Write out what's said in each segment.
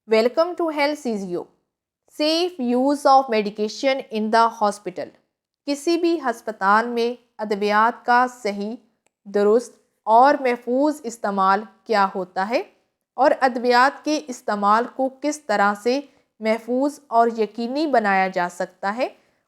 Welcome to Health CZO. Safe use of medication in the hospital. کسی بھی ہسپتال میں ادویات کا صحیح، درست اور محفوظ استعمال کیا ہوتا ہے اور ادویات کے استعمال کو کس طرح سے محفوظ اور یقینی بنایا جا سکتا ہے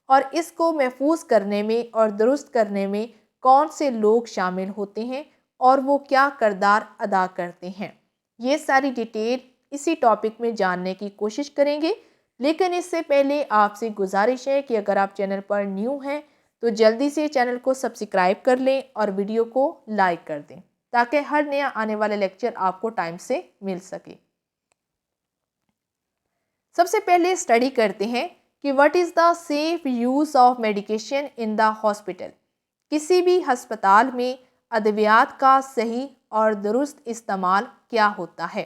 اور اس کو محفوظ کرنے میں اور درست کرنے میں کون سے لوگ شامل ہوتے ہیں اور وہ کیا کردار ادا کرتے ہیں، یہ ساری ڈیٹیل اسی ٹاپک میں جاننے کی کوشش کریں گے۔ لیکن اس سے پہلے آپ سے گزارش ہے کہ اگر آپ چینل پر نیو ہیں تو جلدی سے چینل کو سبسکرائب کر لیں اور ویڈیو کو لائک کر دیں تاکہ ہر نیا آنے والا لیکچر آپ کو ٹائم سے مل سکے۔ سب سے پہلے اسٹڈی کرتے ہیں کہ what is the safe use of medication in the hospital. کسی بھی ہسپتال میں ادویات کا صحیح اور درست استعمال کیا ہوتا ہے،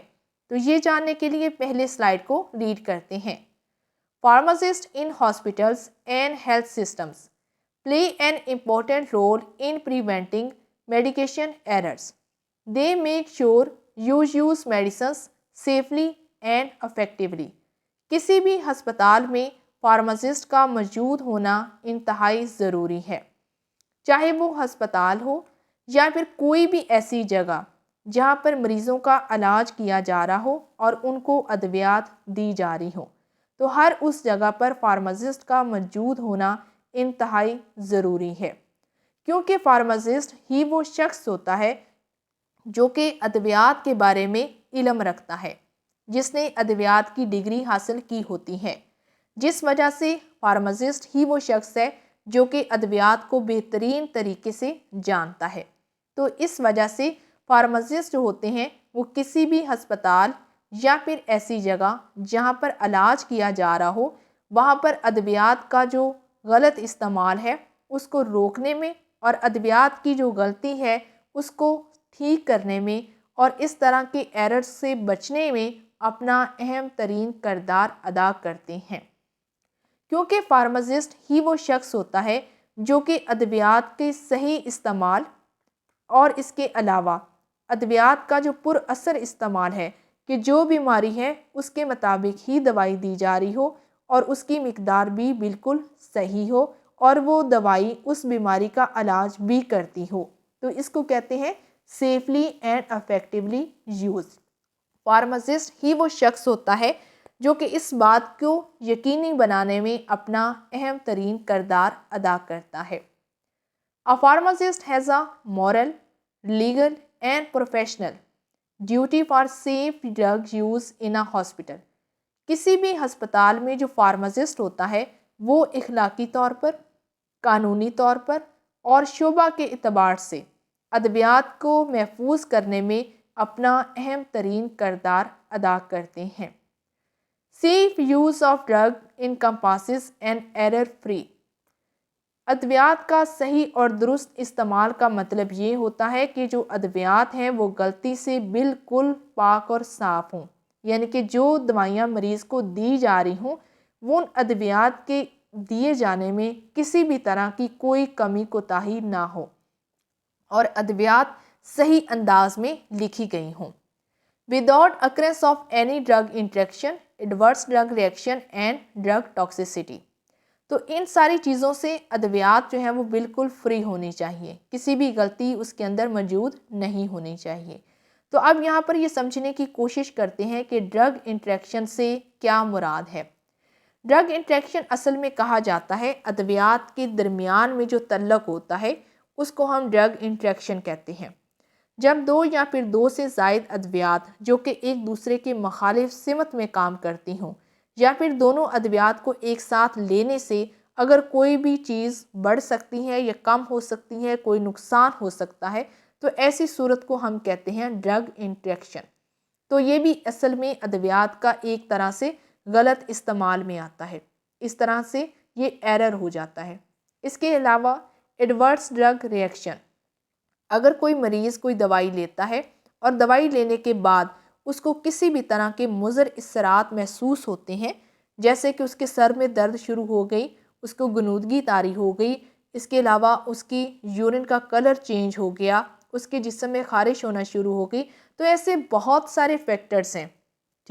تو یہ جاننے کے لیے پہلے سلائیڈ کو ریڈ کرتے ہیں۔ Pharmacists in hospitals and health systems play an important role in preventing medication errors. They make sure you use medicines safely and effectively. کسی بھی ہسپتال میں فارماسسٹ کا موجود ہونا انتہائی ضروری ہے، چاہے وہ ہسپتال ہو یا پھر کوئی بھی ایسی جگہ جہاں پر مریضوں کا علاج کیا جا رہا ہو اور ان کو ادویات دی جا رہی ہوں، تو ہر اس جگہ پر فارماسسٹ کا موجود ہونا انتہائی ضروری ہے، کیونکہ فارماسسٹ ہی وہ شخص ہوتا ہے جو کہ ادویات کے بارے میں علم رکھتا ہے، جس نے ادویات کی ڈگری حاصل کی ہوتی ہے، جس وجہ سے فارماسسٹ ہی وہ شخص ہے جو کہ ادویات کو بہترین طریقے سے جانتا ہے۔ تو اس وجہ سے فارماسسٹ جو ہوتے ہیں وہ کسی بھی ہسپتال یا پھر ایسی جگہ جہاں پر علاج کیا جا رہا ہو، وہاں پر ادویات کا جو غلط استعمال ہے اس کو روکنے میں اور ادویات کی جو غلطی ہے اس کو ٹھیک کرنے میں اور اس طرح کے ایرر سے بچنے میں اپنا اہم ترین کردار ادا کرتے ہیں، کیونکہ فارماسسٹ ہی وہ شخص ہوتا ہے جو کہ ادویات کے صحیح استعمال اور اس کے علاوہ ادویات کا جو پر اثر استعمال ہے کہ جو بیماری ہے اس کے مطابق ہی دوائی دی جا رہی ہو اور اس کی مقدار بھی بالکل صحیح ہو اور وہ دوائی اس بیماری کا علاج بھی کرتی ہو، تو اس کو کہتے ہیں safely and effectively use. Pharmacist ہی وہ شخص ہوتا ہے جو کہ اس بات کو یقینی بنانے میں اپنا اہم ترین کردار ادا کرتا ہے۔ A pharmacist has a moral, legal and professional duty for safe drug use in a hospital. کسی بھی ہسپتال میں جو فارماسسٹ ہوتا ہے وہ اخلاقی طور پر، قانونی طور پر اور شعبہ کے اعتبار سے ادویات کو محفوظ کرنے میں اپنا اہم ترین کردار ادا کرتے ہیں۔ Safe use of drug encompasses an error-free. ادویات کا صحیح اور درست استعمال کا مطلب یہ ہوتا ہے کہ جو ادویات ہیں وہ غلطی سے بالکل پاک اور صاف ہوں، یعنی کہ جو دوائیاں مریض کو دی جا رہی ہوں وہ ان ادویات کے دیے جانے میں کسی بھی طرح کی کوئی کمی کوتاہی نہ ہو اور ادویات صحیح انداز میں لکھی گئی ہوں۔ Without occurrence of any drug interaction, adverse drug reaction and drug toxicity. تو ان ساری چیزوں سے ادویات جو ہیں وہ بالکل فری ہونی چاہیے، کسی بھی غلطی اس کے اندر موجود نہیں ہونی چاہیے۔ تو اب یہاں پر یہ سمجھنے کی کوشش کرتے ہیں کہ ڈرگ انٹریکشن سے کیا مراد ہے۔ ڈرگ انٹریکشن اصل میں کہا جاتا ہے ادویات کے درمیان میں جو تعلق ہوتا ہے اس کو ہم ڈرگ انٹریکشن کہتے ہیں۔ جب دو یا پھر دو سے زائد ادویات جو کہ ایک دوسرے کے مخالف سمت میں کام کرتی ہوں یا پھر دونوں ادویات کو ایک ساتھ لینے سے اگر کوئی بھی چیز بڑھ سکتی ہے یا کم ہو سکتی ہے، کوئی نقصان ہو سکتا ہے، تو ایسی صورت کو ہم کہتے ہیں ڈرگ انٹریکشن۔ تو یہ بھی اصل میں ادویات کا ایک طرح سے غلط استعمال میں آتا ہے، اس طرح سے یہ ایرر ہو جاتا ہے۔ اس کے علاوہ ایڈورس ڈرگ ریئیکشن، اگر کوئی مریض کوئی دوائی لیتا ہے اور دوائی لینے کے بعد اس کو کسی بھی طرح کے مضر اثرات محسوس ہوتے ہیں، جیسے کہ اس کے سر میں درد شروع ہو گئی، اس کو غنودگی طاری ہو گئی، اس کے علاوہ اس کی یورین کا کلر چینج ہو گیا، اس کے جسم میں خارش ہونا شروع ہو گئی، تو ایسے بہت سارے فیکٹرز ہیں،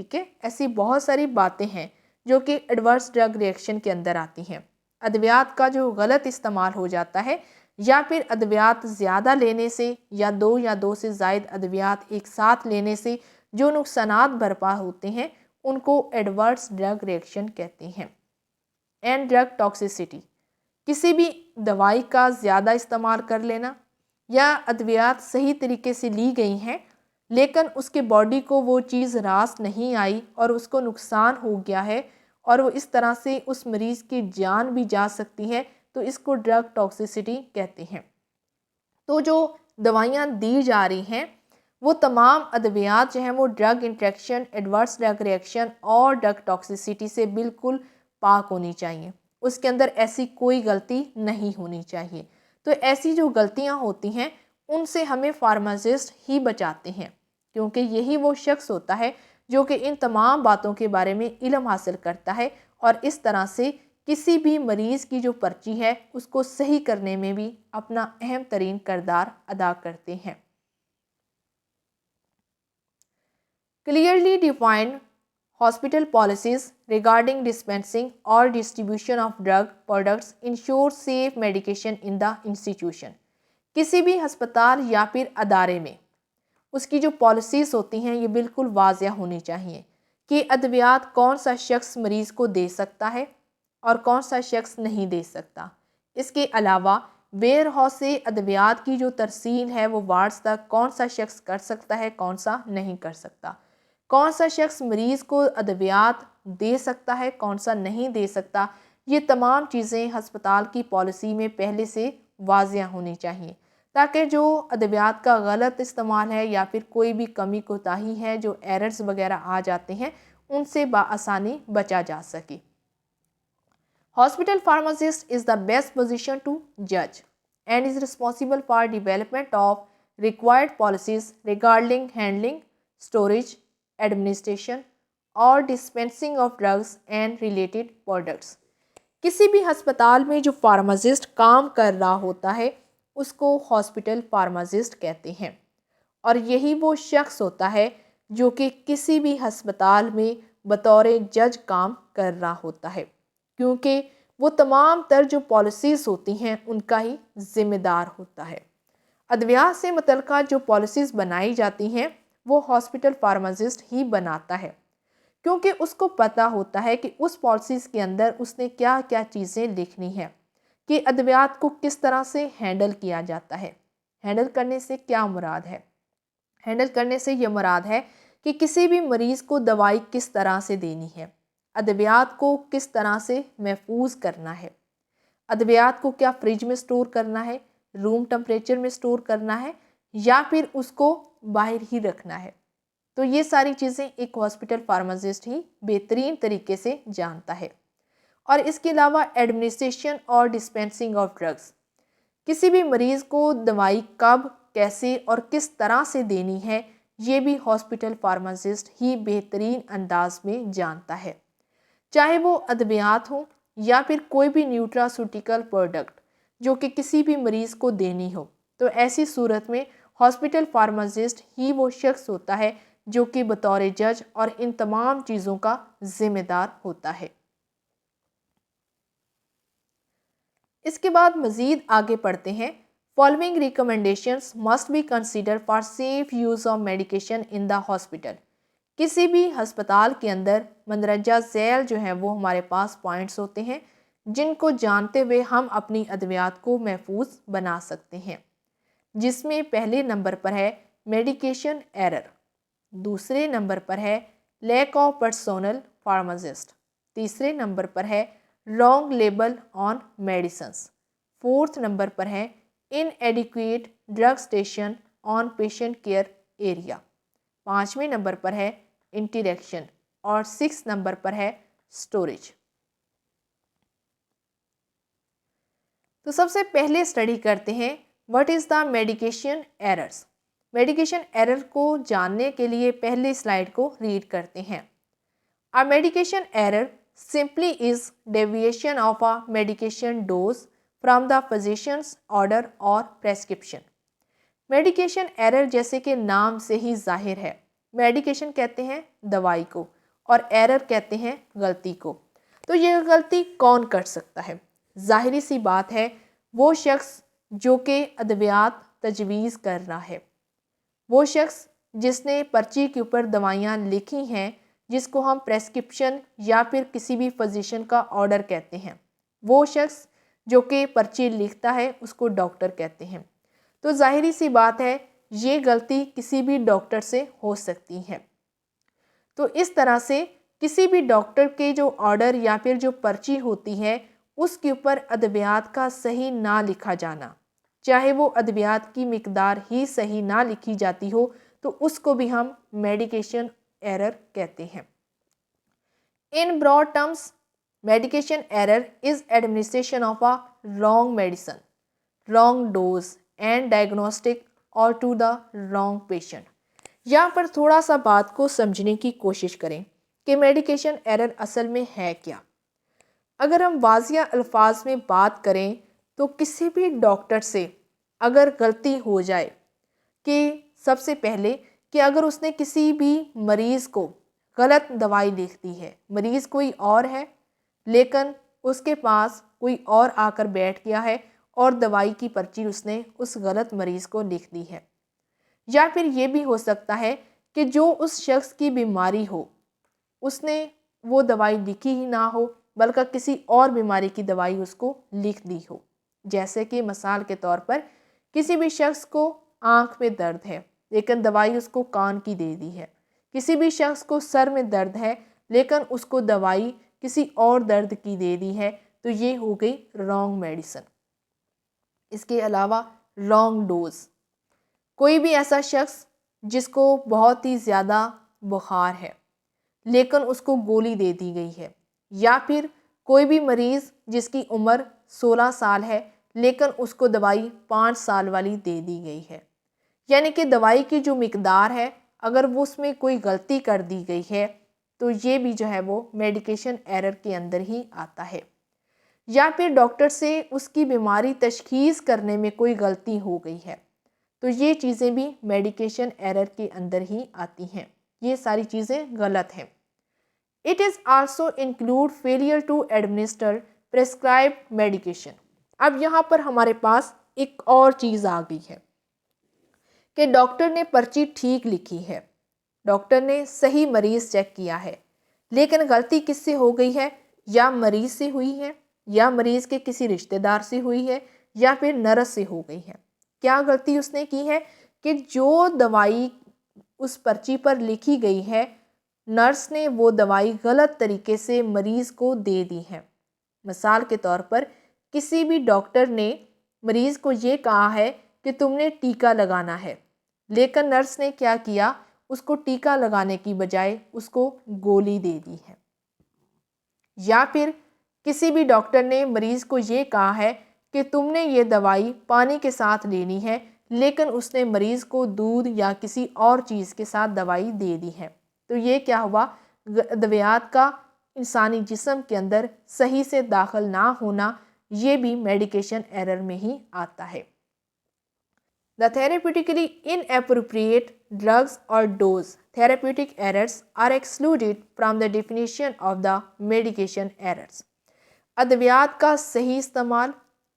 ٹھیک ہے، ایسی بہت ساری باتیں ہیں جو کہ ایڈورس ڈرگ ریئیکشن کے اندر آتی ہیں۔ ادویات کا جو غلط استعمال ہو جاتا ہے یا پھر ادویات زیادہ لینے سے یا دو سے زائد ادویات ایک ساتھ لینے سے جو نقصانات برپا ہوتے ہیں ان کو ایڈورس ڈرگ ریئیکشن کہتے ہیں۔ اینڈ ڈرگ ٹاکسیسٹی، کسی بھی دوائی کا زیادہ استعمال کر لینا یا ادویات صحیح طریقے سے لی گئی ہیں لیکن اس کے باڈی کو وہ چیز راست نہیں آئی اور اس کو نقصان ہو گیا ہے اور وہ اس طرح سے اس مریض کی جان بھی جا سکتی ہے، تو اس کو ڈرگ ٹاکسیسٹی کہتے ہیں۔ تو جو دوائیاں دی جا رہی ہیں وہ تمام ادویات جو ہیں وہ drug interaction, adverse drug reaction اور ڈرگ ٹاکسیسٹی سے بالکل پاک ہونی چاہیے، اس کے اندر ایسی کوئی غلطی نہیں ہونی چاہیے۔ تو ایسی جو غلطیاں ہوتی ہیں ان سے ہمیں فارماسسٹ ہی بچاتے ہیں، کیونکہ یہی وہ شخص ہوتا ہے جو کہ ان تمام باتوں کے بارے میں علم حاصل کرتا ہے اور اس طرح سے کسی بھی مریض کی جو پرچی ہے اس کو صحیح کرنے میں بھی اپنا اہم ترین کردار ادا کرتے ہیں۔ Clearly defined hospital policies regarding dispensing or distribution of drug products ensure safe medication in the institution۔ کسی بھی ہسپتال یا پھر ادارے میں اس کی جو پالیسیز ہوتی ہیں یہ بالکل واضح ہونی چاہیے کہ ادویات کون سا شخص مریض کو دے سکتا ہے اور کون سا شخص نہیں دے سکتا۔ اس کے علاوہ ویئر ہاؤس سے ادویات کی جو ترسیل ہے وہ وارڈز تک کون سا شخص کر سکتا ہے، کون سا نہیں کر سکتا، کون سا شخص مریض کو ادویات دے سکتا ہے، کون سا نہیں دے سکتا، یہ تمام چیزیں ہسپتال کی پالیسی میں پہلے سے واضح ہونی چاہیے تاکہ جو ادویات کا غلط استعمال ہے یا پھر کوئی بھی کمی کوتاہی ہے، جو ایررز وغیرہ آ جاتے ہیں ان سے بآسانی بچا جا سکے۔ Hospital pharmacist is the best position to judge and is responsible for development of required policies regarding handling, storage, administration اور dispensing of drugs and related products۔ کسی بھی ہسپتال میں جو فارماسسٹ کام کر رہا ہوتا ہے اس کو ہاسپٹل فارماسسٹ کہتے ہیں، اور یہی وہ شخص ہوتا ہے جو کہ کسی بھی ہسپتال میں بطور جج کام کر رہا ہوتا ہے، کیونکہ وہ تمام تر جو پالیسیز ہوتی ہیں ان کا ہی ذمہ دار ہوتا ہے۔ ادویات سے متعلقہ جو پالیسیز بنائی جاتی ہیں وہ ہاسپٹل فارماسسٹ ہی بناتا ہے، کیونکہ اس کو پتہ ہوتا ہے کہ اس پالیسیز کے اندر اس نے کیا کیا چیزیں لکھنی ہیں، کہ ادویات کو کس طرح سے ہینڈل کیا جاتا ہے۔ ہینڈل کرنے سے کیا مراد ہے؟ ہینڈل کرنے سے یہ مراد ہے کہ کسی بھی مریض کو دوائی کس طرح سے دینی ہے، ادویات کو کس طرح سے محفوظ کرنا ہے، ادویات کو کیا فریج میں سٹور کرنا ہے، روم ٹمپریچر میں سٹور کرنا ہے یا پھر اس کو باہر ہی رکھنا ہے۔ تو یہ ساری چیزیں ایک ہاسپٹل فارماسسٹ ہی بہترین طریقے سے جانتا ہے۔ اور اس کے علاوہ ایڈمنسٹریشن اور ڈسپینسنگ آف ڈرگس، کسی بھی مریض کو دوائی کب، کیسے اور کس طرح سے دینی ہے یہ بھی ہاسپٹل فارماسسٹ ہی بہترین انداز میں جانتا ہے، چاہے وہ ادویات ہوں یا پھر کوئی بھی نیوٹراسیوٹیکل پروڈکٹ جو کہ کسی بھی مریض کو دینی ہو۔ تو ایسی صورت میں ہاسپٹل فارماسسٹ ہی وہ شخص ہوتا ہے جو کہ بطور جج اور ان تمام چیزوں کا ذمہ دار ہوتا ہے۔ اس کے بعد مزید آگے پڑھتے ہیں، following recommendations must be consider for safe use of medication in the hospital. کسی بھی ہسپتال کے اندر مندرجہ ذیل جو ہیں وہ ہمارے پاس پوائنٹس ہوتے ہیں جن کو جانتے ہوئے ہم اپنی ادویات کو محفوظ بنا سکتے ہیں، جس میں پہلے نمبر پر ہے میڈیکیشن ایرر، دوسرے نمبر پر ہے لیک آف پرسونل فارماسسٹ، تیسرے نمبر پر ہے wrong label on medicines, fourth number پر ہے inadequate drug station on patient care area, پانچویں نمبر پر ہے انٹریکشن اور سکس نمبر پر ہے سٹوریج۔ تو سب سے پہلے اسٹڈی کرتے ہیں what is the medication errors. Medication error کو جاننے کے لیے پہلے سلائیڈ کو ریڈ کرتے ہیں۔ A medication error simply is deviation of a medication dose from the physician's order or prescription۔ Medication error جیسے کہ نام سے ہی ظاہر ہے میڈیکیشن کہتے ہیں دوائی کو اور ایرر کہتے ہیں غلطی کو۔ تو یہ غلطی کون کر سکتا ہے؟ ظاہری سی بات ہے وہ شخص جو کہ ادویات تجویز کر رہا ہے، وہ شخص جس نے پرچی کے اوپر دوائیاں لکھی ہیں، جس کو ہم پریسکرپشن یا پھر کسی بھی فزیشین کا آرڈر کہتے ہیں، وہ شخص جو کہ پرچی لکھتا ہے اس کو ڈاکٹر کہتے ہیں۔ تو ظاہری سی بات ہے یہ غلطی کسی بھی ڈاکٹر سے ہو سکتی ہے۔ تو اس طرح سے کسی بھی ڈاکٹر کے جو آرڈر یا پھر جو پرچی ہوتی ہے اس کے اوپر ادویات کا صحیح نہ لکھا جانا، چاہے وہ ادویات کی مقدار ہی صحیح نہ لکھی جاتی ہو، تو اس کو بھی ہم میڈیکیشن ایرر کہتے ہیں۔ In broad terms, medication error is administration of a wrong medicine, wrong dose and diagnostic or to the wrong patient۔ یہاں پر تھوڑا سا بات کو سمجھنے کی کوشش کریں کہ میڈیکیشن ایرر اصل میں ہے کیا۔ اگر ہم واضح الفاظ میں بات کریں تو کسی بھی ڈاکٹر سے اگر غلطی ہو جائے کہ سب سے پہلے کہ اگر اس نے کسی بھی مریض کو غلط دوائی لکھ دی ہے، مریض کوئی اور ہے لیکن اس کے پاس کوئی اور آ کر بیٹھ گیا ہے اور دوائی کی پرچی اس نے اس غلط مریض کو لکھ دی ہے، یا پھر یہ بھی ہو سکتا ہے کہ جو اس شخص کی بیماری ہو اس نے وہ دوائی لکھی ہی نہ ہو بلکہ کسی اور بیماری کی دوائی اس کو لکھ دی ہو۔ جیسے کہ مثال کے طور پر کسی بھی شخص کو آنکھ میں درد ہے لیکن دوائی اس کو کان کی دے دی ہے، کسی بھی شخص کو سر میں درد ہے لیکن اس کو دوائی کسی اور درد کی دے دی ہے، تو یہ ہو گئی رانگ میڈیسن۔ اس کے علاوہ رانگ ڈوز، کوئی بھی ایسا شخص جس کو بہت ہی زیادہ بخار ہے لیکن اس کو گولی دے دی گئی ہے، یا پھر کوئی بھی مریض جس کی عمر 16 سال ہے لیکن اس کو دوائی 5 سال والی دے دی گئی ہے، یعنی کہ دوائی کی جو مقدار ہے اگر وہ اس میں کوئی غلطی کر دی گئی ہے تو یہ بھی جو ہے وہ میڈیکیشن ایرر کے اندر ہی آتا ہے۔ یا پھر ڈاکٹر سے اس کی بیماری تشخیص کرنے میں کوئی غلطی ہو گئی ہے تو یہ چیزیں بھی میڈیکیشن ایرر کے اندر ہی آتی ہیں، یہ ساری چیزیں غلط ہیں۔ It is also include failure to administer prescribed medication۔ اب یہاں پر ہمارے پاس ایک اور چیز آ گئی ہے کہ ڈاکٹر نے پرچی ٹھیک لکھی ہے، ڈاکٹر نے صحیح مریض چیک کیا ہے، لیکن غلطی کس سے ہو گئی ہے؟ یا مریض سے ہوئی ہے، یا مریض کے کسی رشتہ دار سے ہوئی ہے، یا پھر نرس سے ہو گئی ہے۔ کیا غلطی اس نے کی ہے کہ جو دوائی اس پرچی پر لکھی گئی ہے نرس نے وہ دوائی غلط طریقے سے مریض کو دے دی ہے۔ مثال کے طور پر کسی بھی ڈاکٹر نے مریض کو یہ کہا ہے کہ تم نے ٹیکا لگانا ہے، لیکن نرس نے کیا کیا، اس کو ٹیکا لگانے کی بجائے اس کو گولی دے دی ہے۔ یا پھر کسی بھی ڈاکٹر نے مریض کو یہ کہا ہے کہ تم نے یہ دوائی پانی کے ساتھ لینی ہے، لیکن اس نے مریض کو دودھ یا کسی اور چیز کے ساتھ دوائی دے دی ہے، تو یہ کیا ہوا؟ ادویات کا انسانی جسم کے اندر صحیح سے داخل نہ ہونا، یہ بھی میڈیکیشن ایرر میں ہی آتا ہے۔ The therapeutically inappropriate drugs or dose therapeutic errors are excluded from the definition of the medication errors۔ ادویات کا صحیح استعمال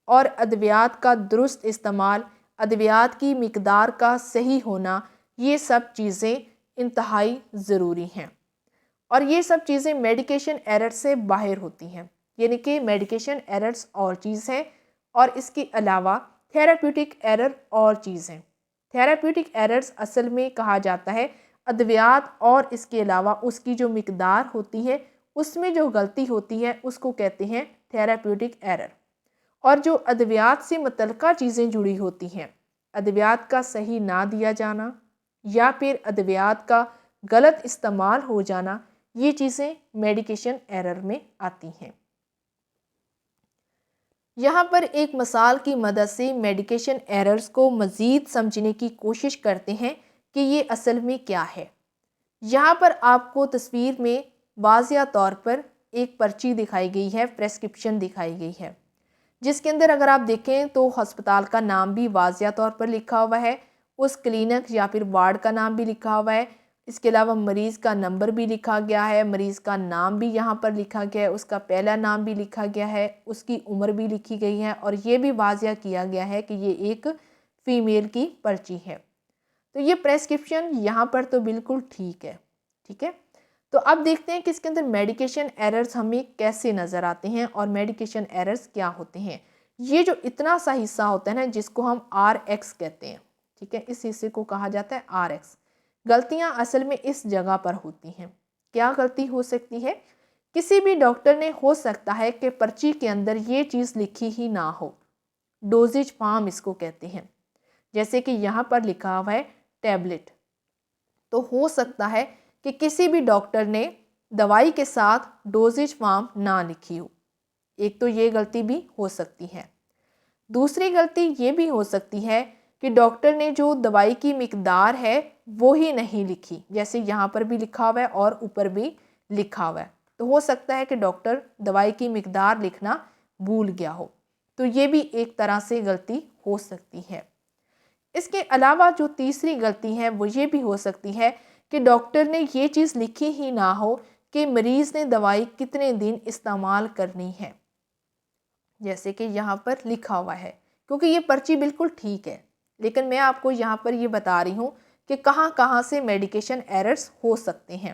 اور ادویات کا درست استعمال، ادویات کی مقدار کا صحیح ہونا، یہ سب چیزیں انتہائی ضروری ہیں، اور یہ سب چیزیں میڈیکیشن ایرر سے باہر ہوتی ہیں، یعنی کہ میڈیکیشن ایررز اور چیز ہیں اور اس کے علاوہ تھیراپیوٹک ایرر اور چیز ہیں۔ تھیراپیوٹک ایررز اصل میں کہا جاتا ہے ادویات اور اس کے علاوہ اس کی جو مقدار ہوتی ہے اس میں جو غلطی ہوتی ہے اس کو کہتے ہیں تھیراپیوٹک ایرر، اور جو ادویات سے متعلقہ چیزیں جڑی ہوتی ہیں، ادویات کا صحیح نہ دیا جانا یا پھر ادویات کا غلط استعمال ہو جانا، یہ چیزیں میڈیکیشن ایرر میں آتی ہیں۔ یہاں پر ایک مثال کی مدد سے میڈیکیشن ایررز کو مزید سمجھنے کی کوشش کرتے ہیں کہ یہ اصل میں کیا ہے۔ یہاں پر آپ کو تصویر میں واضح طور پر ایک پرچی دکھائی گئی ہے، پریسکرپشن دکھائی گئی ہے، جس کے اندر اگر آپ دیکھیں تو ہسپتال کا نام بھی واضح طور پر لکھا ہوا ہے، اس کلینک یا پھر وارڈ کا نام بھی لکھا ہوا ہے، اس کے علاوہ مریض کا نمبر بھی لکھا گیا ہے، مریض کا نام بھی یہاں پر لکھا گیا ہے، اس کا پہلا نام بھی لکھا گیا ہے، اس کی عمر بھی لکھی گئی ہے، اور یہ بھی واضح کیا گیا ہے کہ یہ ایک فیمیل کی پرچی ہے۔ تو یہ پریسکرپشن یہاں پر تو بالکل ٹھیک ہے۔ تو اب دیکھتے ہیں کہ اس کے اندر میڈیکیشن ایررز ہمیں کیسے نظر آتے ہیں اور میڈیکیشن ایررز کیا ہوتے ہیں۔ یہ جو اتنا سا حصہ ہوتا ہے نا جس کو ہم RX کہتے ہیں، ٹھیک ہے، اس حصے کو کہا جاتا ہے RX۔ غلطیاں اصل میں اس جگہ پر ہوتی ہیں۔ کیا غلطی ہو سکتی ہے؟ کسی بھی ڈاکٹر نے ہو سکتا ہے کہ پرچی کے اندر یہ چیز لکھی ہی نہ ہو، ڈوزیج فارم اس کو کہتے ہیں، جیسے کہ یہاں پر لکھا ہوا ہے ٹیبلٹ۔ تو ہو سکتا ہے کہ کسی بھی ڈاکٹر نے دوائی کے ساتھ ڈوزیج فارم نہ لکھی ہو، ایک تو یہ غلطی بھی ہو سکتی ہے۔ دوسری غلطی یہ بھی ہو سکتی ہے کہ ڈاکٹر نے جو دوائی کی مقدار ہے وہی نہیں لکھی، جیسے یہاں پر بھی لکھا ہوا ہے اور اوپر بھی لکھا ہوا ہے۔ تو ہو سکتا ہے کہ ڈاکٹر دوائی کی مقدار لکھنا بھول گیا ہو، تو یہ بھی ایک طرح سے غلطی ہو سکتی ہے۔ اس کے علاوہ جو تیسری غلطی ہے وہ یہ بھی ہو سکتی ہے کہ ڈاکٹر نے یہ چیز لکھی ہی نہ ہو کہ مریض نے دوائی کتنے دن استعمال کرنی ہے، جیسے کہ یہاں پر لکھا ہوا ہے، کیونکہ یہ پرچی بالکل ٹھیک ہے، لیکن میں آپ کو یہاں پر یہ بتا رہی ہوں کہ کہاں کہاں سے میڈیکیشن ایررز ہو سکتے ہیں۔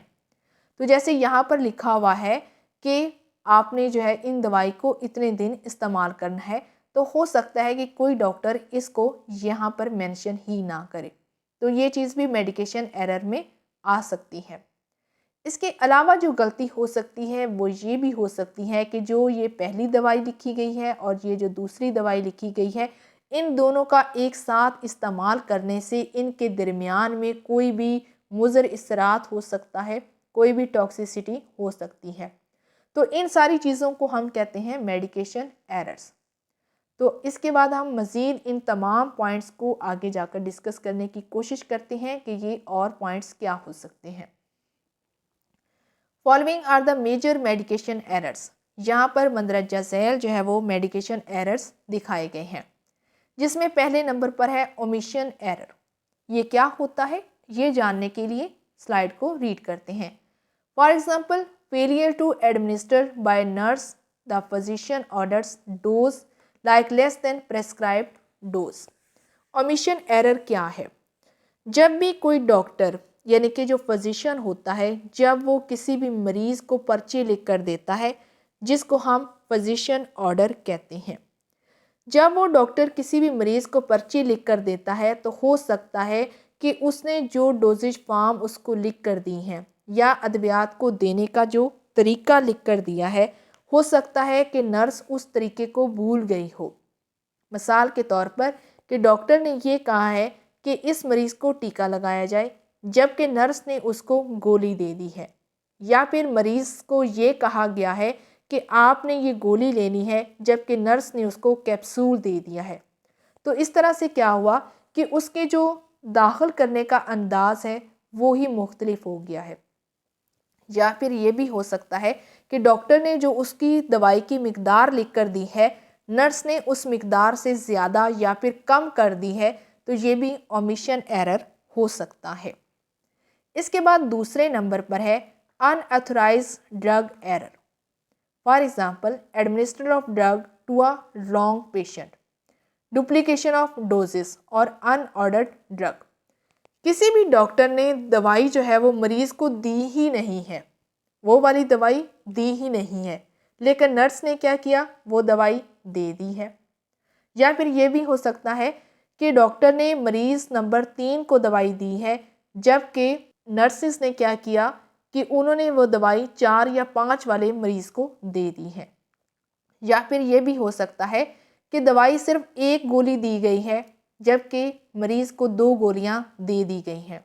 تو جیسے یہاں پر لکھا ہوا ہے کہ آپ نے جو ہے ان دوائی کو اتنے دن استعمال کرنا ہے، تو ہو سکتا ہے کہ کوئی ڈاکٹر اس کو یہاں پر مینشن ہی نہ کرے، تو یہ چیز بھی میڈیکیشن ایرر میں آ سکتی ہے۔ اس کے علاوہ جو غلطی ہو سکتی ہے وہ یہ بھی ہو سکتی ہے کہ جو یہ پہلی دوائی لکھی گئی ہے اور یہ جو دوسری دوائی لکھی گئی ہے، ان دونوں کا ایک ساتھ استعمال کرنے سے ان کے درمیان میں کوئی بھی مضر اثرات ہو سکتا ہے، کوئی بھی ٹاکسیسٹی ہو سکتی ہے۔ تو ان ساری چیزوں کو ہم کہتے ہیں میڈیکیشن ایررز۔ تو اس کے بعد ہم مزید ان تمام پوائنٹس کو آگے جا کر ڈسکس کرنے کی کوشش کرتے ہیں کہ یہ اور پوائنٹس کیا ہو سکتے ہیں۔ Following are the major medication errors, یہاں پر مندرجہ ذیل جو ہے وہ میڈیکیشن ایررز دکھائے گئے ہیں، جس میں پہلے نمبر پر ہے اومیشن ایرر۔ یہ کیا ہوتا ہے یہ جاننے کے لیے سلائیڈ کو ریڈ کرتے ہیں۔ For example, failure to administer by nurse the physician orders dose like less than prescribed dose۔ Omission error کیا ہے؟ جب بھی کوئی ڈاکٹر یعنی کہ جو فزیشین ہوتا ہے، جب وہ کسی بھی مریض کو پرچی لکھ کر دیتا ہے جس کو ہم فزیشین آرڈر کہتے ہیں، جب وہ ڈاکٹر کسی بھی مریض کو پرچی لکھ کر دیتا ہے تو ہو سکتا ہے کہ اس نے جو ڈوزیج فارم اس کو لکھ کر دی ہیں یا ادویات کو دینے کا جو طریقہ لکھ کر دیا ہے، ہو سکتا ہے کہ نرس اس طریقے کو بھول گئی ہو۔ مثال کے طور پر کہ ڈاکٹر نے یہ کہا ہے کہ اس مریض کو ٹیکہ لگایا جائے، جبکہ نرس نے اس کو گولی دے دی ہے، یا پھر مریض کو یہ کہا گیا ہے کہ آپ نے یہ گولی لینی ہے، جبکہ نرس نے اس کو کیپسول دے دیا ہے۔ تو اس طرح سے کیا ہوا کہ اس کے جو داخل کرنے کا انداز ہے وہی مختلف ہو گیا ہے۔ یا پھر یہ بھی ہو سکتا ہے کہ ڈاکٹر نے جو اس کی دوائی کی مقدار لکھ کر دی ہے، نرس نے اس مقدار سے زیادہ یا پھر کم کر دی ہے، تو یہ بھی اومیشن ایرر ہو سکتا ہے۔ اس کے بعد دوسرے نمبر پر ہے unauthorised drug error. For example, administer of drug to a wrong patient, duplication of doses اور ان آرڈرڈ ڈرگ۔ کسی بھی ڈاکٹر نے دوائی جو ہے وہ مریض کو دی ہی نہیں ہے، وہ والی دوائی دی ہی نہیں ہے، لیکن نرس نے کیا کیا، وہ دوائی دے دی ہے۔ یا پھر یہ بھی ہو سکتا ہے کہ ڈاکٹر نے مریض نمبر 3 کو دوائی دی ہے، جبکہ نرسز نے کیا کیا کہ انہوں نے وہ دوائی 4 یا 5 والے مریض کو دے دی ہے۔ یا پھر یہ بھی ہو سکتا ہے کہ دوائی صرف ایک گولی دی گئی ہے، جبکہ مریض کو 2 گولیاں دے دی گئی ہیں۔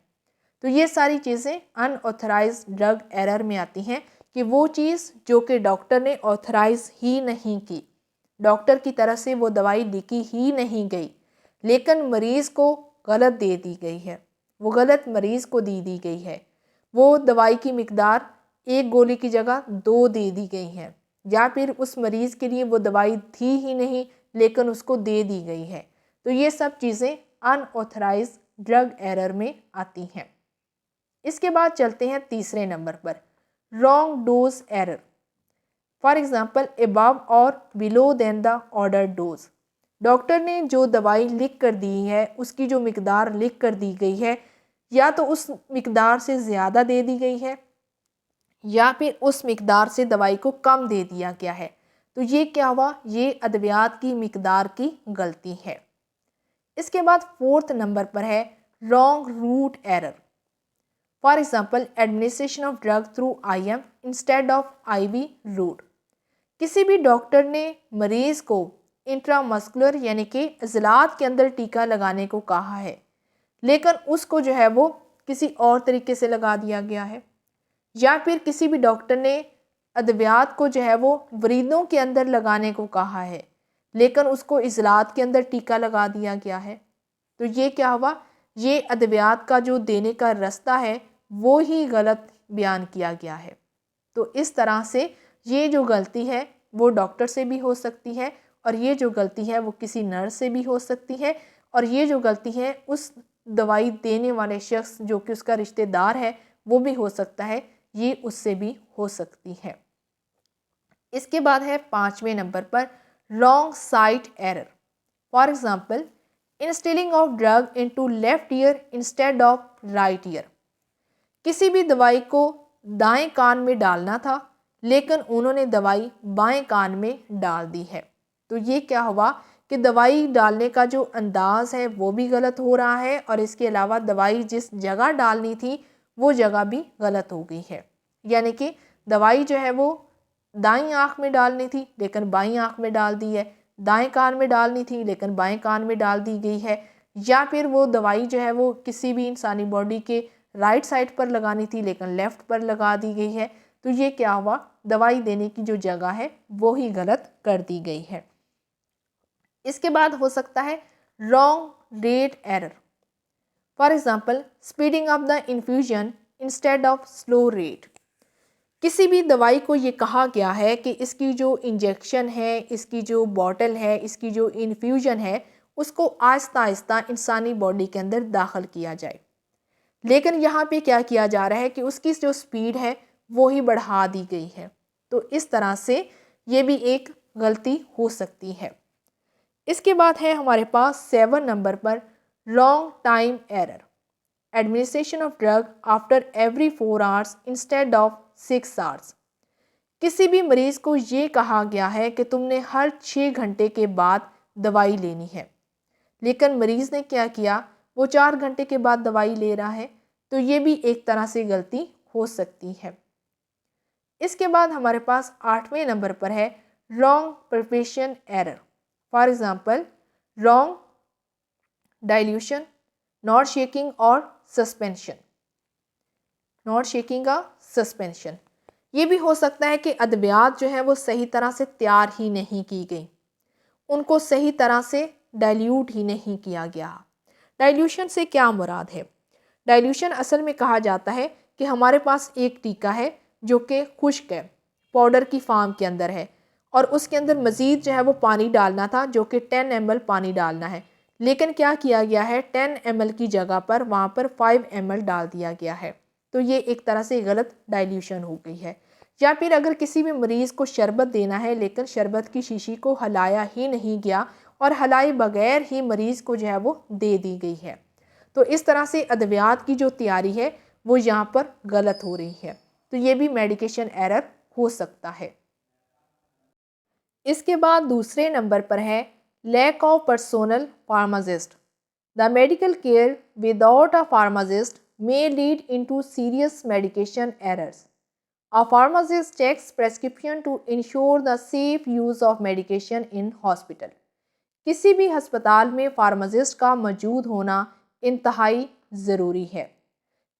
تو یہ ساری چیزیں ان آتھورائزڈ ڈرگ ایرر میں آتی ہیں کہ وہ چیز جو کہ ڈاکٹر نے آتھورائز ہی نہیں کی، ڈاکٹر کی طرف سے وہ دوائی لکھی ہی نہیں گئی، لیکن مریض کو غلط دے دی گئی ہے، وہ غلط مریض کو دی گئی ہے، وہ دوائی کی مقدار 1 گولی کی جگہ 2 دے دی گئی ہے، یا پھر اس مریض کے لیے وہ دوائی تھی ہی نہیں لیکن اس کو دے دی گئی ہے۔ تو یہ سب چیزیں ان آتھورائزڈ ڈرگ ایرر میں آتی ہیں۔ اس کے بعد چلتے ہیں تیسرے نمبر پر، wrong dose error. For example above اور below than the order dose. Doctor نے جو دوائی لکھ کر دی ہے اس کی جو مقدار لکھ کر دی گئی ہے یا تو اس مقدار سے زیادہ دے دی گئی ہے یا پھر اس مقدار سے دوائی کو کم دے دیا گیا ہے. تو یہ کیا ہوا؟ یہ ادویات کی مقدار کی غلطی ہے. اس کے بعد فورتھ نمبر پر ہے wrong route error. For example administration of drug through I M instead of I V route. کسی بھی ڈاکٹر نے مریض کو انٹرا مسکولر یعنی کہ عضلات کے اندر ٹیکا لگانے کو کہا ہے، لیکن اس کو جو ہے وہ کسی اور طریقے سے لگا دیا گیا ہے. یا پھر کسی بھی ڈاکٹر نے ادویات کو جو ہے وہ وریدوں کے اندر لگانے کو کہا ہے، لیکن اس کو عضلات کے اندر ٹیکا لگا دیا گیا ہے. تو یہ کیا ہوا؟ یہ ادویات کا جو دینے کا راستہ ہے وہ ہی غلط بیان کیا گیا ہے. تو اس طرح سے یہ جو غلطی ہے وہ ڈاکٹر سے بھی ہو سکتی ہے، اور یہ جو غلطی ہے وہ کسی نرس سے بھی ہو سکتی ہے، اور یہ جو غلطی ہے اس دوائی دینے والے شخص جو کہ اس کا رشتہ دار ہے وہ بھی ہو سکتا ہے، یہ اس سے بھی ہو سکتی ہے. اس کے بعد ہے پانچویں نمبر پر wrong site error. For example instilling of drug into left ear instead of right ear. کسی بھی دوائی کو دائیں کان میں ڈالنا تھا لیکن انہوں نے دوائی بائیں کان میں ڈال دی ہے. تو یہ کیا ہوا کہ دوائی ڈالنے کا جو انداز ہے وہ بھی غلط ہو رہا ہے، اور اس کے علاوہ دوائی جس جگہ ڈالنی تھی وہ جگہ بھی غلط ہو گئی ہے. یعنی کہ دوائی جو ہے وہ دائیں آنکھ میں ڈالنی تھی لیکن بائیں آنکھ میں ڈال دی ہے، دائیں کان میں ڈالنی تھی لیکن بائیں کان میں ڈال دی گئی ہے. یا پھر وہ دوائی جو ہے وہ کسی بھی انسانی باڈی کے رائٹ سائڈ پر لگانی تھی لیکن لیفٹ پر لگا دی گئی ہے. تو یہ کیا ہوا؟ دوائی دینے کی جو جگہ ہے وہی غلط کر دی گئی ہے. اس کے بعد ہو سکتا ہے wrong rate error. For example speeding up the infusion instead of slow rate. کسی بھی دوائی کو یہ کہا گیا ہے کہ اس کی جو انجیکشن ہے، اس کی جو بوٹل ہے، اس کی جو انفیوژن ہے اس کو آہستہ آہستہ انسانی باڈی کے اندر داخل کیا جائے، لیکن یہاں پہ کیا کیا جا رہا ہے کہ اس کی جو سپیڈ ہے وہی بڑھا دی گئی ہے. تو اس طرح سے یہ بھی ایک غلطی ہو سکتی ہے. اس کے بعد ہے ہمارے پاس 7 نمبر پر wrong time error. Administration of drug after every 4 hours instead of 6 hours. کسی بھی مریض کو یہ کہا گیا ہے کہ تم نے ہر 6 گھنٹے کے بعد دوائی لینی ہے، لیکن مریض نے کیا کیا؟ وہ 4 گھنٹے کے بعد دوائی لے رہا ہے. تو یہ بھی ایک طرح سے غلطی ہو سکتی ہے. اس کے بعد ہمارے پاس 8ویں نمبر پر ہے wrong preparation error. For example wrong dilution, not shaking اور سسپینشن. ناٹ شیکنگ کا سسپینشن یہ بھی ہو سکتا ہے کہ ادویات جو ہیں وہ صحیح طرح سے تیار ہی نہیں کی گئی، ان کو صحیح طرح سے ڈائلیوٹ ہی نہیں کیا گیا. ڈائلیوشن سے کیا مراد ہے؟ ڈائلیوشن اصل میں کہا جاتا ہے کہ ہمارے پاس ایک ٹیکا ہے جو کہ خشک ہے، پاؤڈر کی فارم کے اندر ہے، اور اس کے اندر مزید جو ہے وہ پانی ڈالنا تھا جو کہ 10 ml پانی ڈالنا ہے، لیکن کیا کیا گیا ہے 10 ml کی جگہ پر وہاں پر 5 ml ڈال دیا گیا ہے. تو یہ ایک طرح سے غلط ڈائلیوشن ہو گئی ہے. یا پھر اگر کسی بھی مریض کو شربت دینا ہے لیکن شربت کی شیشی کو ہلایا ہی نہیں گیا اور ہلائے بغیر ہی مریض کو جو ہے وہ دے دی گئی ہے، تو اس طرح سے ادویات کی جو تیاری ہے وہ یہاں پر غلط ہو رہی ہے. تو یہ بھی میڈیکیشن ایرر ہو سکتا ہے. اس کے بعد دوسرے نمبر پر ہے lack of personnel pharmacist. The medical care without a pharmacist may lead into serious medication errors. A pharmacist checks prescription to ensure the safe use of medication in hospital. کسی بھی ہسپتال میں فارماسسٹ کا موجود ہونا انتہائی ضروری ہے،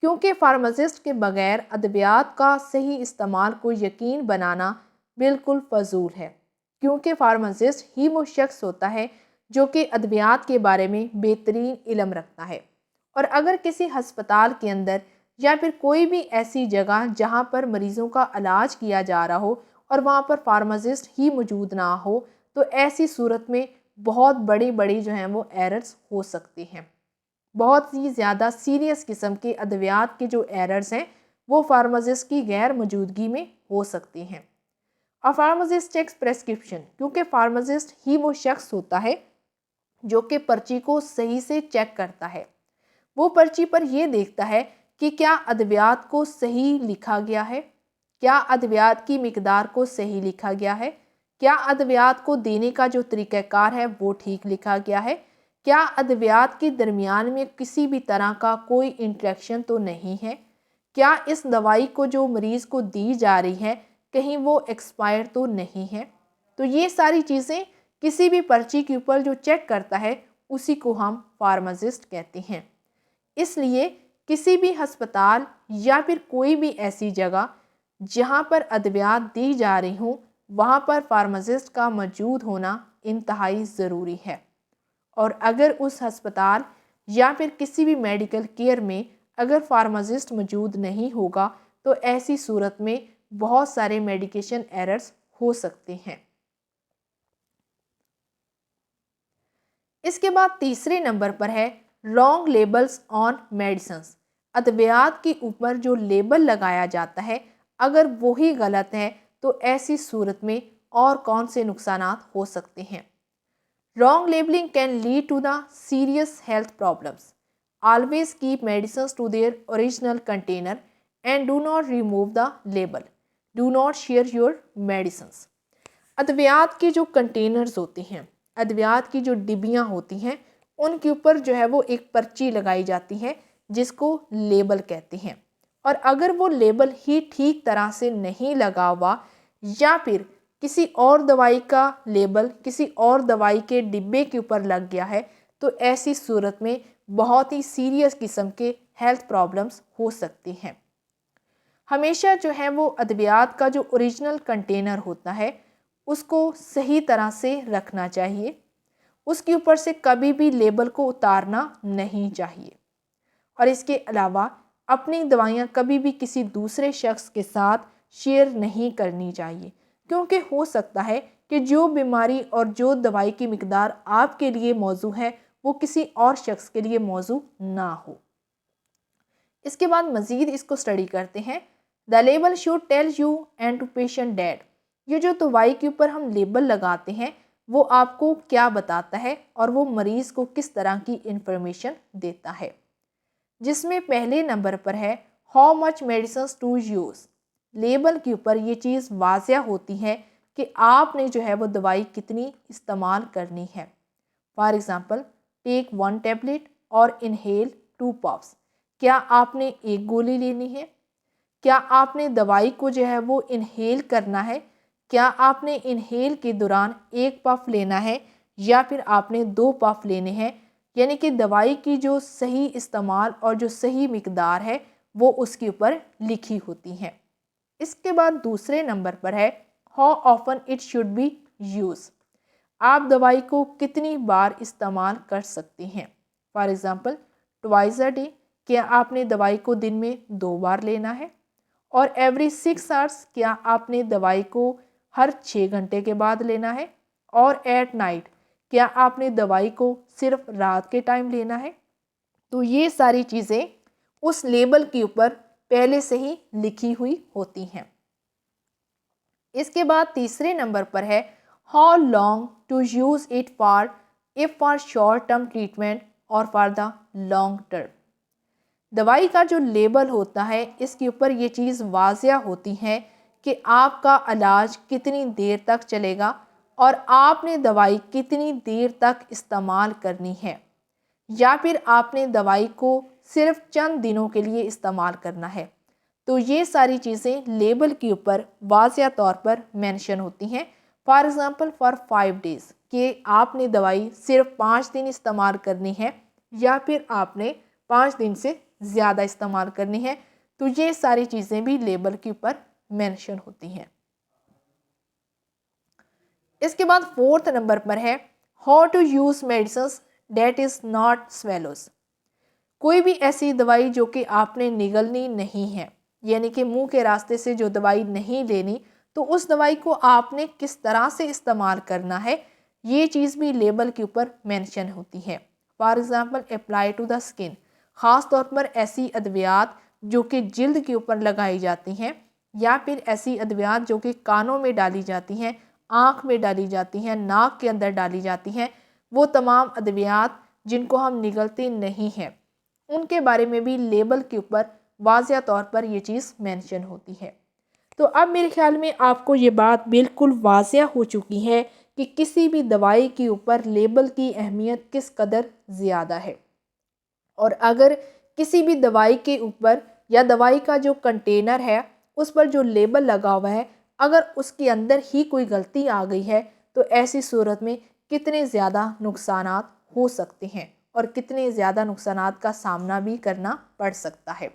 کیونکہ فارماسسٹ کے بغیر ادویات کا صحیح استعمال کو یقین بنانا بالکل فضول ہے، کیونکہ فارماسسٹ ہی وہ شخص ہوتا ہے جو کہ ادویات کے بارے میں بہترین علم رکھتا ہے. اور اگر کسی ہسپتال کے اندر یا پھر کوئی بھی ایسی جگہ جہاں پر مریضوں کا علاج کیا جا رہا ہو اور وہاں پر فارماسسٹ ہی موجود نہ ہو تو ایسی صورت میں بہت بڑی جو ہیں وہ ایررز ہو سکتی ہیں. بہت ہی زیادہ سیریس قسم کے ادویات کے جو ایررز ہیں وہ فارماسسٹ کی غیر موجودگی میں ہو سکتے ہیں۔ فارماسسٹ چیکس پریسکرپشن، کیونکہ فارماسسٹ ہی وہ شخص ہوتا ہے جو کہ پرچی کو صحیح سے چیک کرتا ہے۔ وہ پرچی پر یہ دیکھتا ہے کہ کیا ادویات کو صحیح لکھا گیا ہے، کیا ادویات کی مقدار کو صحیح لکھا گیا ہے، کیا ادویات کو دینے کا جو طریقہ کار ہے وہ ٹھیک لکھا گیا ہے، کیا ادویات کے درمیان میں کسی بھی طرح کا کوئی انٹریکشن تو نہیں ہے، کیا اس دوائی کو جو مریض کو دی جا رہی ہے کہیں وہ ایکسپائر تو نہیں ہے۔ تو یہ ساری چیزیں کسی بھی پرچی کے اوپر جو چیک کرتا ہے اسی کو ہم فارماسسٹ کہتے ہیں۔ اس لیے کسی بھی ہسپتال یا پھر کوئی بھی ایسی جگہ جہاں پر ادویات دی جا رہی ہوں وہاں پر فارماسسٹ کا موجود ہونا انتہائی ضروری ہے۔ اور اگر اس ہسپتال یا پھر کسی بھی میڈیکل کیئر میں اگر فارماسسٹ موجود نہیں ہوگا تو ایسی صورت میں بہت سارے میڈیکیشن ایررز ہو سکتے ہیں۔ اس کے بعد تیسرے نمبر پر ہے رانگ لیبلز آن میڈیسنز۔ ادویات کے اوپر جو لیبل لگایا جاتا ہے اگر وہی غلط ہے تو ایسی صورت میں اور کون سے نقصانات ہو سکتے ہیں۔ Wrong labelling can lead to the serious health problems. Always keep medicines to their original container and do not remove the label. Do not share your medicines. ادویات کے جو کنٹینرز ہوتے ہیں، ادویات کی جو ڈبیاں ہوتی ہیں ان کے اوپر جو ہے وہ ایک پرچی لگائی جاتی ہے جس کو لیبل کہتے ہیں، اور اگر وہ لیبل ہی ٹھیک طرح سے نہیں لگا ہوا یا پھر کسی اور دوائی کا لیبل کسی اور دوائی کے ڈبے کے اوپر لگ گیا ہے تو ایسی صورت میں بہت ہی سیریس قسم کے ہیلتھ پرابلمس ہو سکتے ہیں۔ ہمیشہ جو ہے وہ ادویات کا جو اوریجنل کنٹینر ہوتا ہے اس کو صحیح طرح سے رکھنا چاہیے، اس کے اوپر سے کبھی بھی لیبل کو اتارنا نہیں چاہیے، اور اس کے علاوہ اپنی دوائیاں کبھی بھی کسی دوسرے شخص کے ساتھ شیئر نہیں کرنی چاہیے، کیونکہ ہو سکتا ہے کہ جو بیماری اور جو دوائی کی مقدار آپ کے لیے موزوں ہے وہ کسی اور شخص کے لیے موزوں نہ ہو۔ اس کے بعد مزید اس کو اسٹڈی کرتے ہیں۔ The label should tell you and to patient that۔ یہ جو دوائی کے اوپر ہم لیبل لگاتے ہیں وہ آپ کو کیا بتاتا ہے اور وہ مریض کو کس طرح کی انفارمیشن دیتا ہے، جس میں پہلے نمبر پر ہے how much medicines to use۔ Label کے اوپر یہ چیز واضح ہوتی ہے کہ آپ نے جو ہے وہ دوائی کتنی استعمال کرنی ہے۔ فار ایگزامپل ٹیک 1 ٹیبلٹ اور انہیل 2 puffs۔ کیا آپ نے ایک گولی لینی ہے؟ کیا آپ نے دوائی کو جو ہے وہ انہیل کرنا ہے؟ کیا آپ نے انہیل کے دوران 1 پف لینا ہے یا پھر آپ نے 2 پف لینے ہیں؟ یعنی کہ دوائی کی جو صحیح استعمال اور جو صحیح مقدار ہے وہ اس کے اوپر لکھی ہوتی ہیں۔ اس کے بعد دوسرے نمبر پر ہے how often it should be used۔ آپ دوائی کو کتنی بار استعمال کر سکتے ہیں؟ For example twice a day۔ کیا آپ نے دوائی کو دن میں 2 بار لینا ہے؟ اور ایوری 6 hours۔ کیا آپ نے دوائی کو ہر 6 گھنٹے کے بعد لینا ہے؟ اور ایٹ نائٹ۔ کیا آپ نے دوائی کو صرف رات کے ٹائم لینا ہے؟ تو یہ ساری چیزیں اس لیبل کے اوپر پہلے سے ہی لکھی ہوئی ہوتی ہیں۔ اس کے بعد تیسرے نمبر پر ہے how long to use it for if for short term treatment or for the long term۔ دوائی کا جو لیبل ہوتا ہے اس کے اوپر یہ چیز واضح ہوتی ہے کہ آپ کا علاج کتنی دیر تک چلے گا اور آپ نے دوائی کتنی دیر تک استعمال کرنی ہے، یا پھر آپ نے دوائی کو صرف چند دنوں کے لیے استعمال کرنا ہے۔ تو یہ ساری چیزیں لیبل کے اوپر واضح طور پر مینشن ہوتی ہیں۔ فار ایگزامپل فار 5 days کہ آپ نے دوائی صرف 5 دن استعمال کرنی ہے یا پھر آپ نے 5 دن سے زیادہ استعمال کرنی ہے۔ تو یہ ساری چیزیں بھی لیبل کے اوپر مینشن ہوتی ہیں۔ اس کے بعد 4th نمبر پر ہے how to use medicines that is not swallows۔ کوئی بھی ایسی دوائی جو کہ آپ نے نگلنی نہیں ہے، یعنی کہ منہ کے راستے سے جو دوائی نہیں لینی، تو اس دوائی کو آپ نے کس طرح سے استعمال کرنا ہے یہ چیز بھی لیبل کے اوپر مینشن ہوتی ہے۔ For example apply to the skin, خاص طور پر ایسی ادویات جو کہ جلد کے اوپر لگائی جاتی ہیں، یا پھر ایسی ادویات جو کہ کانوں میں ڈالی جاتی ہیں، آنکھ میں ڈالی جاتی ہیں، ناک کے اندر ڈالی جاتی ہیں، وہ تمام ادویات جن کو ہم نگلتے نہیں ہیں، ان کے بارے میں بھی لیبل کے اوپر واضح طور پر یہ چیز مینشن ہوتی ہے۔ تو اب میرے خیال میں آپ کو یہ بات بالکل واضح ہو چکی ہے کہ کسی بھی دوائی کے اوپر لیبل کی اہمیت کس قدر زیادہ ہے، اور اگر کسی بھی دوائی کے اوپر یا دوائی کا جو کنٹینر ہے اس پر جو لیبل لگا ہوا ہے، اگر اس کے اندر ہی کوئی غلطی آ گئی ہے تو ایسی صورت میں کتنے زیادہ نقصانات ہو سکتے ہیں اور کتنے زیادہ نقصانات کا سامنا بھی کرنا پڑ سکتا ہے۔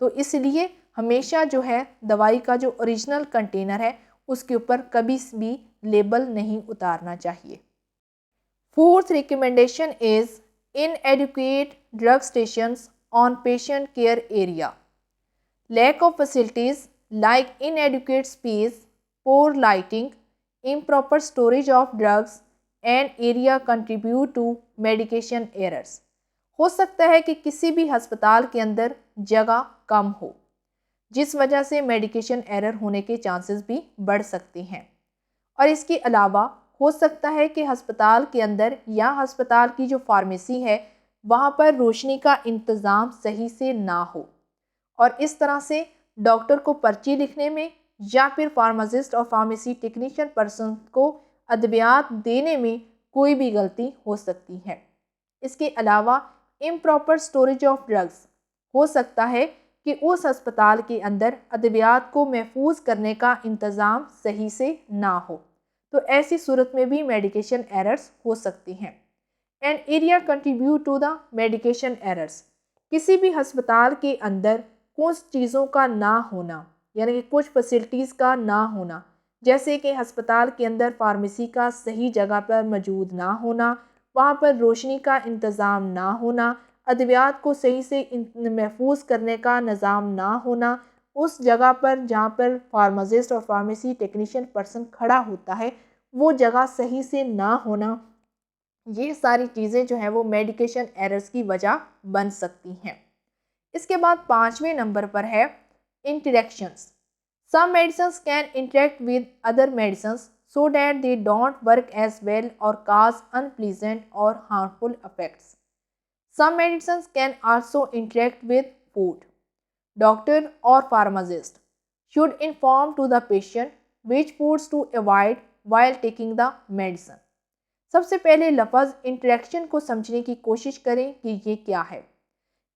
تو اس لیے ہمیشہ جو ہے دوائی کا جو اوریجنل کنٹینر ہے اس کے اوپر کبھی بھی لیبل نہیں اتارنا چاہیے۔ Fourth recommendation is inadequate drug stations on patient care area. Lack of facilities like inadequate space, poor lighting, improper storage of drugs and area contribute to medication errors. ہو سکتا ہے کہ کسی بھی ہسپتال کے اندر جگہ کم ہو، جس وجہ سے میڈیکیشن ایرر ہونے کے چانسز بھی بڑھ سکتے ہیں، اور اس کے علاوہ ہو سکتا ہے کہ ہسپتال کے اندر یا ہسپتال کی جو فارمیسی ہے وہاں پر روشنی کا انتظام صحیح سے نہ ہو، اور اس طرح سے ڈاکٹر کو پرچی لکھنے میں یا پھر فارماسسٹ اور فارمیسی ٹیکنیشین پرسن کو ادویات دینے میں کوئی بھی غلطی ہو سکتی ہے۔ اس کے علاوہ امپراپر اسٹوریج آف ڈرگس، ہو سکتا ہے کہ اس ہسپتال کے اندر ادویات کو محفوظ کرنے کا انتظام صحیح سے نہ ہو، تو ایسی صورت میں بھی میڈیکیشن ایررز ہو سکتی ہیں۔ And area contribute to the medication errors, کسی بھی ہسپتال کے اندر کچھ چیزوں کا نہ ہونا، یعنی کہ کچھ فیسلٹیز کا نہ ہونا، جیسے کہ ہسپتال کے اندر فارمیسی کا صحیح جگہ پر موجود نہ ہونا، وہاں پر روشنی کا انتظام نہ ہونا، ادویات کو صحیح سے محفوظ کرنے کا نظام نہ ہونا، اس جگہ پر جہاں پر فارماسسٹ اور فارمیسی ٹیکنیشین پرسن کھڑا ہوتا ہے وہ جگہ صحیح سے نہ ہونا، یہ ساری چیزیں جو ہیں وہ میڈیکیشن ایررز کی وجہ بن سکتی ہیں۔ اس کے بعد 5ویں نمبر پر ہے interactions. Some medicines can interact with other medicines so that they don't work as well or cause unpleasant or harmful effects. Some medicines can also interact with food. Doctor or pharmacist should inform to the patient which foods to avoid while taking the medicine. سب سے پہلے لفظ interaction کو سمجھنے کی کوشش کریں کہ یہ کیا ہے۔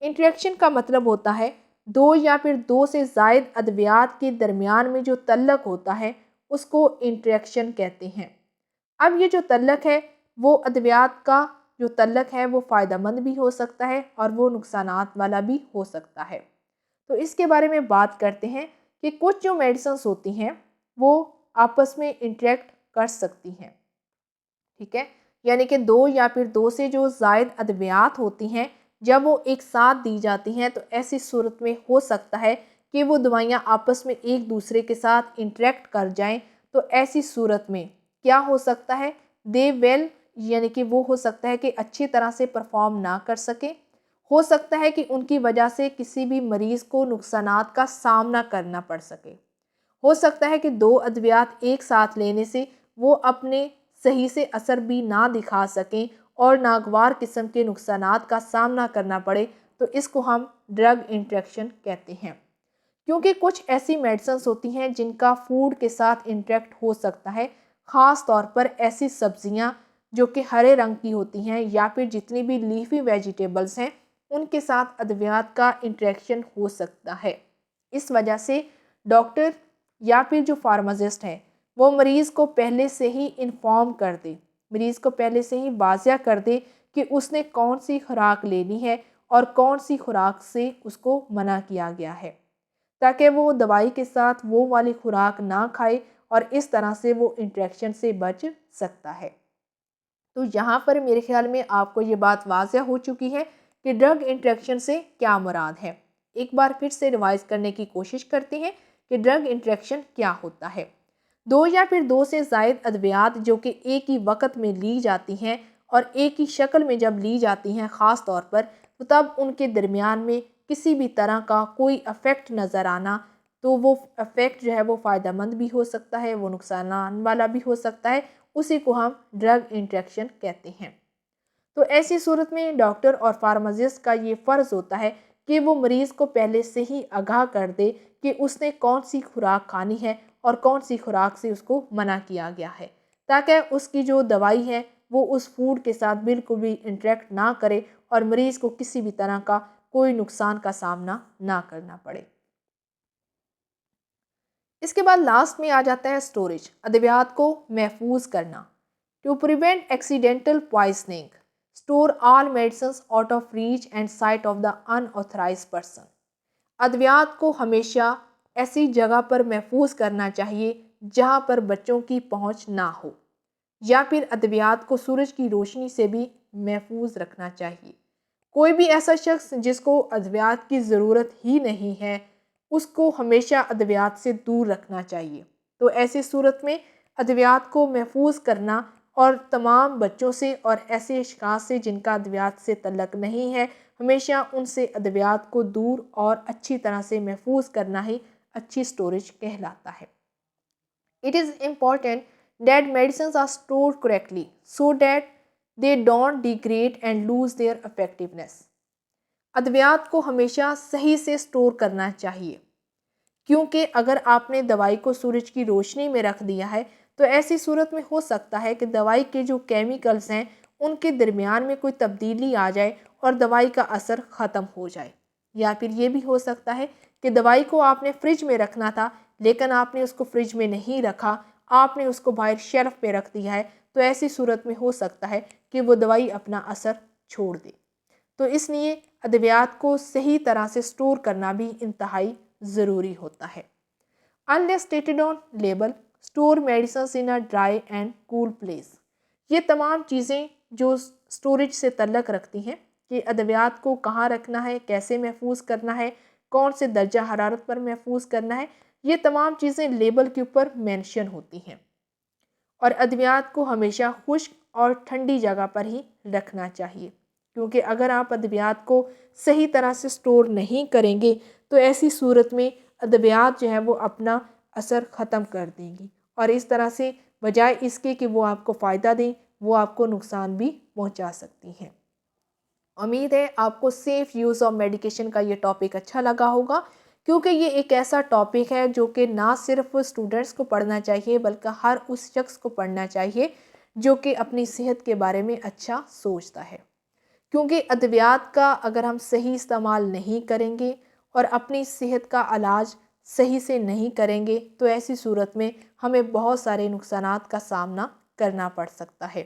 انٹریکشن کا مطلب ہوتا ہے دو یا پھر دو سے زائد ادویات کے درمیان میں جو تعلق ہوتا ہے اس کو انٹریکشن کہتے ہیں۔ اب یہ جو تعلق ہے وہ ادویات کا جو تعلق ہے وہ فائدہ مند بھی ہو سکتا ہے اور وہ نقصانات والا بھی ہو سکتا ہے۔ تو اس کے بارے میں بات کرتے ہیں کہ کچھ جو میڈیسنز ہوتی ہیں وہ آپس میں انٹریکٹ کر سکتی ہیں، ٹھیک ہے، یعنی کہ دو یا پھر دو سے جو زائد ادویات ہوتی ہیں جب وہ ایک ساتھ دی جاتی ہیں تو ایسی صورت میں ہو سکتا ہے کہ وہ دوائیاں آپس میں ایک دوسرے کے ساتھ انٹریکٹ کر جائیں، تو ایسی صورت میں کیا ہو سکتا ہے دے ویل، یعنی کہ وہ ہو سکتا ہے کہ اچھی طرح سے پرفارم نہ کر سکیں، ہو سکتا ہے کہ ان کی وجہ سے کسی بھی مریض کو نقصانات کا سامنا کرنا پڑ سکے، ہو سکتا ہے کہ دو ادویات ایک ساتھ لینے سے وہ اپنے صحیح سے اثر بھی نہ دکھا سکیں اور ناگوار قسم کے نقصانات کا سامنا کرنا پڑے، تو اس کو ہم ڈرگ انٹریکشن کہتے ہیں۔ کیونکہ کچھ ایسی میڈیسنز ہوتی ہیں جن کا فوڈ کے ساتھ انٹریکٹ ہو سکتا ہے، خاص طور پر ایسی سبزیاں جو کہ ہرے رنگ کی ہوتی ہیں یا پھر جتنی بھی لیفی ویجیٹیبلز ہیں ان کے ساتھ ادویات کا انٹریکشن ہو سکتا ہے۔ اس وجہ سے ڈاکٹر یا پھر جو فارماسسٹ ہے وہ مریض کو پہلے سے ہی انفارم کر دے، مریض کو پہلے سے ہی واضح کر دے کہ اس نے کون سی خوراک لینی ہے اور کون سی خوراک سے اس کو منع کیا گیا ہے، تاکہ وہ دوائی کے ساتھ وہ والی خوراک نہ کھائے اور اس طرح سے وہ انٹریکشن سے بچ سکتا ہے۔ تو یہاں پر میرے خیال میں آپ کو یہ بات واضح ہو چکی ہے کہ ڈرگ انٹریکشن سے کیا مراد ہے۔ ایک بار پھر سے ریوائز کرنے کی کوشش کرتے ہیں کہ ڈرگ انٹریکشن کیا ہوتا ہے۔ دو یا پھر دو سے زائد ادویات جو کہ ایک ہی وقت میں لی جاتی ہیں اور ایک ہی شکل میں جب لی جاتی ہیں خاص طور پر، تو تب ان کے درمیان میں کسی بھی طرح کا کوئی افیکٹ نظر آنا، تو وہ افیکٹ جو ہے وہ فائدہ مند بھی ہو سکتا ہے، وہ نقصان والا بھی ہو سکتا ہے، اسی کو ہم ڈرگ انٹریکشن کہتے ہیں۔ تو ایسی صورت میں ڈاکٹر اور فارماسسٹ کا یہ فرض ہوتا ہے کہ وہ مریض کو پہلے سے ہی آگاہ کر دے کہ اس نے کون سی خوراک کھانی ہے اور کون سی خوراک سے اس کو منع کیا گیا ہے، تاکہ اس کی جو دوائی ہے وہ اس فوڈ کے ساتھ بالکل بھی انٹریکٹ نہ کرے اور مریض کو کسی بھی طرح کا کوئی نقصان کا سامنا نہ کرنا پڑے۔ اس کے بعد لاسٹ میں آ جاتا ہے سٹوریج، ادویات کو محفوظ کرنا۔ To prevent accidental poisoning, store all medicines out of reach and sight of the unauthorised person. ادویات کو ہمیشہ ایسی جگہ پر محفوظ کرنا چاہیے جہاں پر بچوں کی پہنچ نہ ہو، یا پھر ادویات کو سورج کی روشنی سے بھی محفوظ رکھنا چاہیے۔ کوئی بھی ایسا شخص جس کو ادویات کی ضرورت ہی نہیں ہے، اس کو ہمیشہ ادویات سے دور رکھنا چاہیے۔ تو ایسی صورت میں ادویات کو محفوظ کرنا اور تمام بچوں سے اور ایسے اشخاص سے جن کا ادویات سے تعلق نہیں ہے، ہمیشہ ان سے ادویات کو دور اور اچھی طرح سے محفوظ کرنا ہی اچھی سٹوریج کہلاتا ہے۔ It is important that medicines are stored correctly so that they don't degrade and lose their effectiveness۔ ادویات کو ہمیشہ صحیح سے سٹور کرنا چاہیے، کیونکہ اگر آپ نے دوائی کو سورج کی روشنی میں رکھ دیا ہے تو ایسی صورت میں ہو سکتا ہے کہ دوائی کے جو کیمیکلز ہیں ان کے درمیان میں کوئی تبدیلی آ جائے اور دوائی کا اثر ختم ہو جائے، یا پھر یہ بھی ہو سکتا ہے کہ دوائی کو آپ نے فریج میں رکھنا تھا لیکن آپ نے اس کو فریج میں نہیں رکھا، آپ نے اس کو باہر شیلف پہ رکھ دیا ہے، تو ایسی صورت میں ہو سکتا ہے کہ وہ دوائی اپنا اثر چھوڑ دے۔ تو اس لیے ادویات کو صحیح طرح سے سٹور کرنا بھی انتہائی ضروری ہوتا ہے۔ Unless stated on label, store medicines in a dry and cool place۔ یہ تمام چیزیں جو سٹوریج سے تعلق رکھتی ہیں کہ ادویات کو کہاں رکھنا ہے، کیسے محفوظ کرنا ہے، کون سے درجہ حرارت پر محفوظ کرنا ہے، یہ تمام چیزیں لیبل کے اوپر مینشن ہوتی ہیں۔ اور ادویات کو ہمیشہ خشک اور ٹھنڈی جگہ پر ہی رکھنا چاہیے، کیونکہ اگر آپ ادویات کو صحیح طرح سے سٹور نہیں کریں گے تو ایسی صورت میں ادویات جو ہے وہ اپنا اثر ختم کر دیں گی، اور اس طرح سے بجائے اس کے کہ وہ آپ کو فائدہ دیں، وہ آپ کو نقصان بھی پہنچا سکتی ہیں۔ امید ہے آپ کو سیف یوز آف میڈیکیشن کا یہ ٹاپک اچھا لگا ہوگا، کیونکہ یہ ایک ایسا ٹاپک ہے جو کہ نہ صرف اسٹوڈنٹس کو پڑھنا چاہیے بلکہ ہر اس شخص کو پڑھنا چاہیے جو کہ اپنی صحت کے بارے میں اچھا سوچتا ہے، کیونکہ ادویات کا اگر ہم صحیح استعمال نہیں کریں گے اور اپنی صحت کا علاج صحیح سے نہیں کریں گے تو ایسی صورت میں ہمیں بہت سارے نقصانات کا سامنا کرنا پڑ سکتا ہے۔